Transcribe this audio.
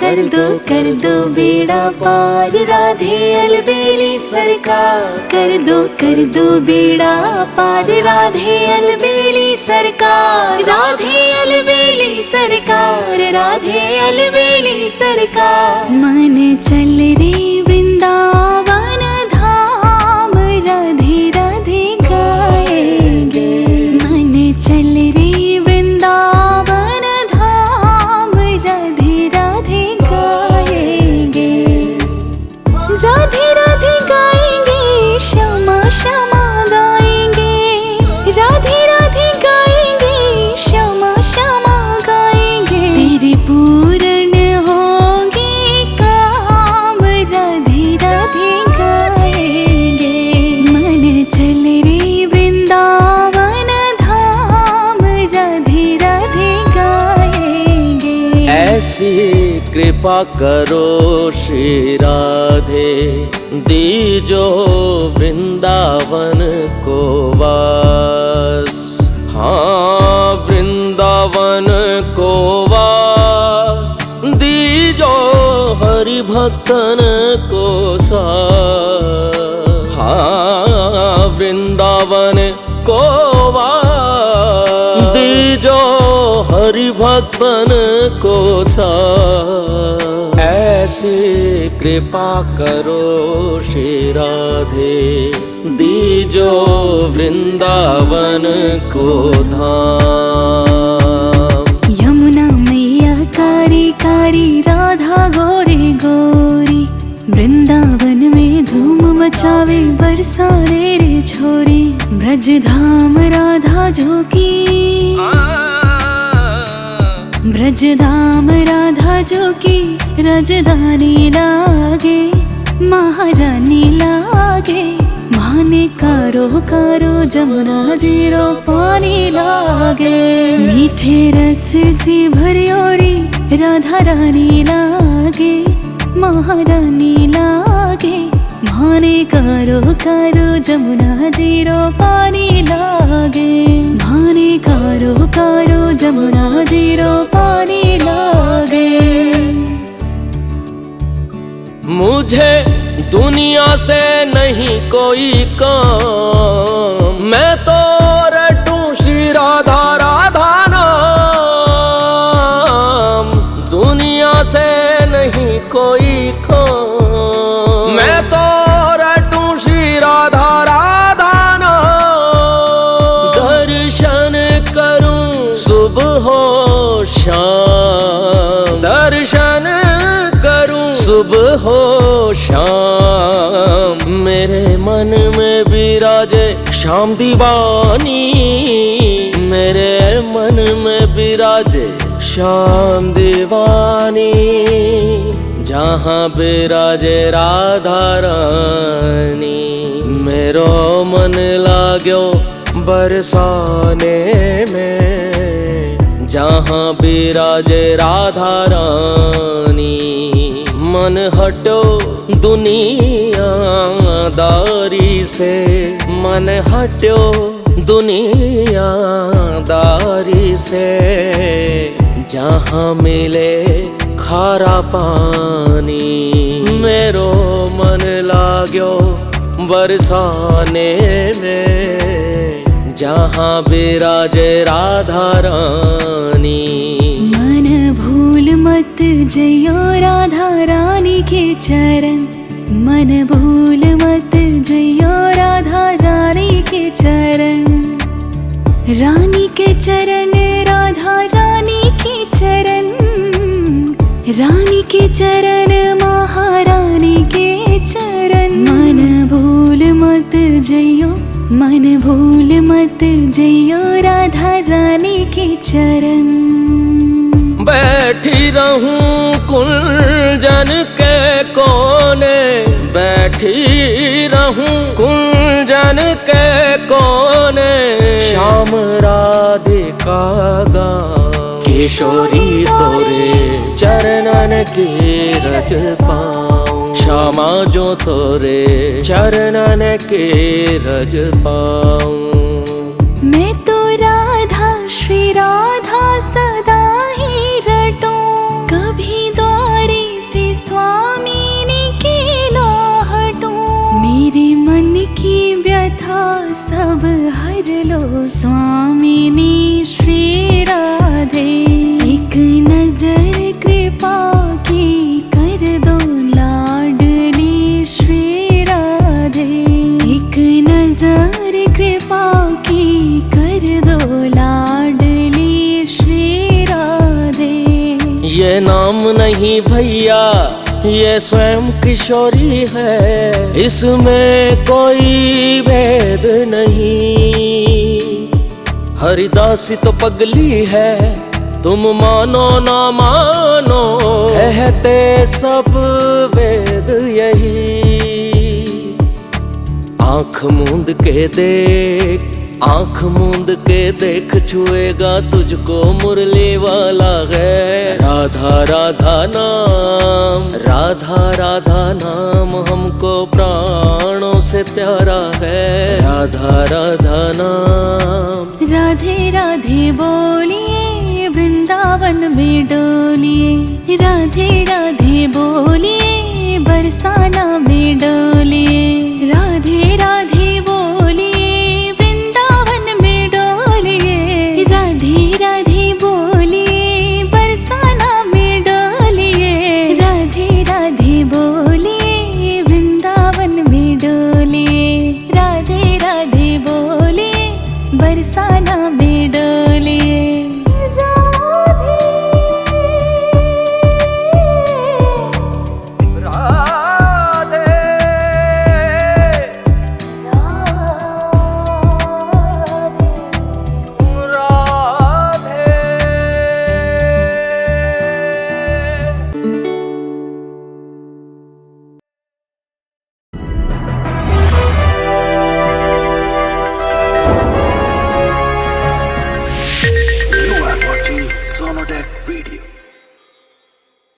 कर दो बेड़ा पार राधे अलबेली सरकार। कर दो बेड़ा पार राधे अलबेली सरकार। राधे अलबेली सरकार, राधे अलबेली सरकार। मन चल रे वृंदावन धाम, राधे राधे गाएंगे। मन चल रे वृंदावन धाम, राधे राधे गाएंगे। राधे राधे गाएंगे, श्यामा श्यामा गाएंगे। राधे राधे गाएंगे, श्यामा श्यामा गाएंगे। तेरे पूर्ण होंगे काम, राधे राधे गाएंगे। मन चल रे वृंदावन धाम, राधे राधे गाएंगे। ऐसी कृपा करो श्री राधे, दीजो वृंदावन को वास। हाँ वृंदावन को वास, दीजो हरि भक्तन को साथ। हाँ वृंदावन को वास, दीजो हरि भक्तन को साथ। ऐसी कृपा करो श्री राधे, दीजो वृंदावन को धाम। यमुना मैया कारी कारी, राधा गोरी गोरी। वृंदावन में धूम मचावे, बरसाने रे छोरी। ब्रज धाम राधा जोगी, ब्रज धाम राधा जोगी। राजधानी लागे, महारानी लागे। माने कारो कारो, जमुना जीरो पानी लागे। मीठे रस सी भरियोरी, राधा रानी लागे, महारानी लागे। माने कारो कारो, जमुना जीरो पानी लागे। माने कारो कारो, जमुना जीरो पानी लागे। मुझे दुनिया से नहीं कोई काम, मैं तो रटूं श्री राधा राधा नाम। दुनिया से नहीं कोई काम, मैं तो रटूं श्री राधा राधा नाम। दर्शन करूं सुबह हो शाम, दर्शन करूं सुबह हो शाम। मेरे मन में विराजे श्याम दीवानी, मेरे मन में विराजे श्याम दीवानी। जहाँ विराजे राधा रानी, मेरो मन लाग्यो बरसाने में। जहाँ विराजे राधा रानी, मन हटो दुनियादारी से। मन हटो दुनियादारी से। जहाँ मिले खारा पानी, मेरो मन लाग्यो बरसाने में। जहाँ विराजे राधा रानी। मन भूल मत जइयो राधा रानी के चरण। मन भूल मत जइयो राधा रानी के चरण। रानी के चरण, राधा रानी के चरण। रानी के चरण, महारानी के चरण। मन भूल मत जइयो, मन भूल मत जइयो राधा रानी के चरण। बैठी रहूं कुंजन के कोने, बैठी रहूं कुंजन के कोने। श्याम राधिका गाऊं, किशोरी तोरे चरणन की रज पाऊं। श्यामा जो तोरे चरणन के रज पाऊं। मैं तो राधा श्री राधा सदा ही रटूं। कभी द्वारी सब हर लो स्वामिनी श्री राधे। एक नजर कृपा की कर दो लाडली श्री राधे। एक नजर कृपा की कर दो लाडली श्री राधे। ये नाम नहीं भैया, ये स्वयं किशोरी है, इसमें कोई भेद नहीं। हरिदासी तो पगली है, तुम मानो ना मानो, कहते सब वेद यही। आँख मूंद के देख, आँख मूंद के देख, छुएगा तुझको मुरली वाला है। राधा राधा नाम, राधा राधा नाम हमको प्राणों से प्यारा है। राधा राधा नाम। राधे राधे बोलिए वृंदावन में डोलिए। राधे राधे बोलिए बरसाना में डोलिए। राधे राधे बोलिए वृंदावन में डोलिए। राधे राधे बोलिए बरसाना में डोलिए। राधे राधे बोलिए वृंदावन में डोलिए। राधे राधे बोलिए बरसाना में डोलिए। Sonodec Video.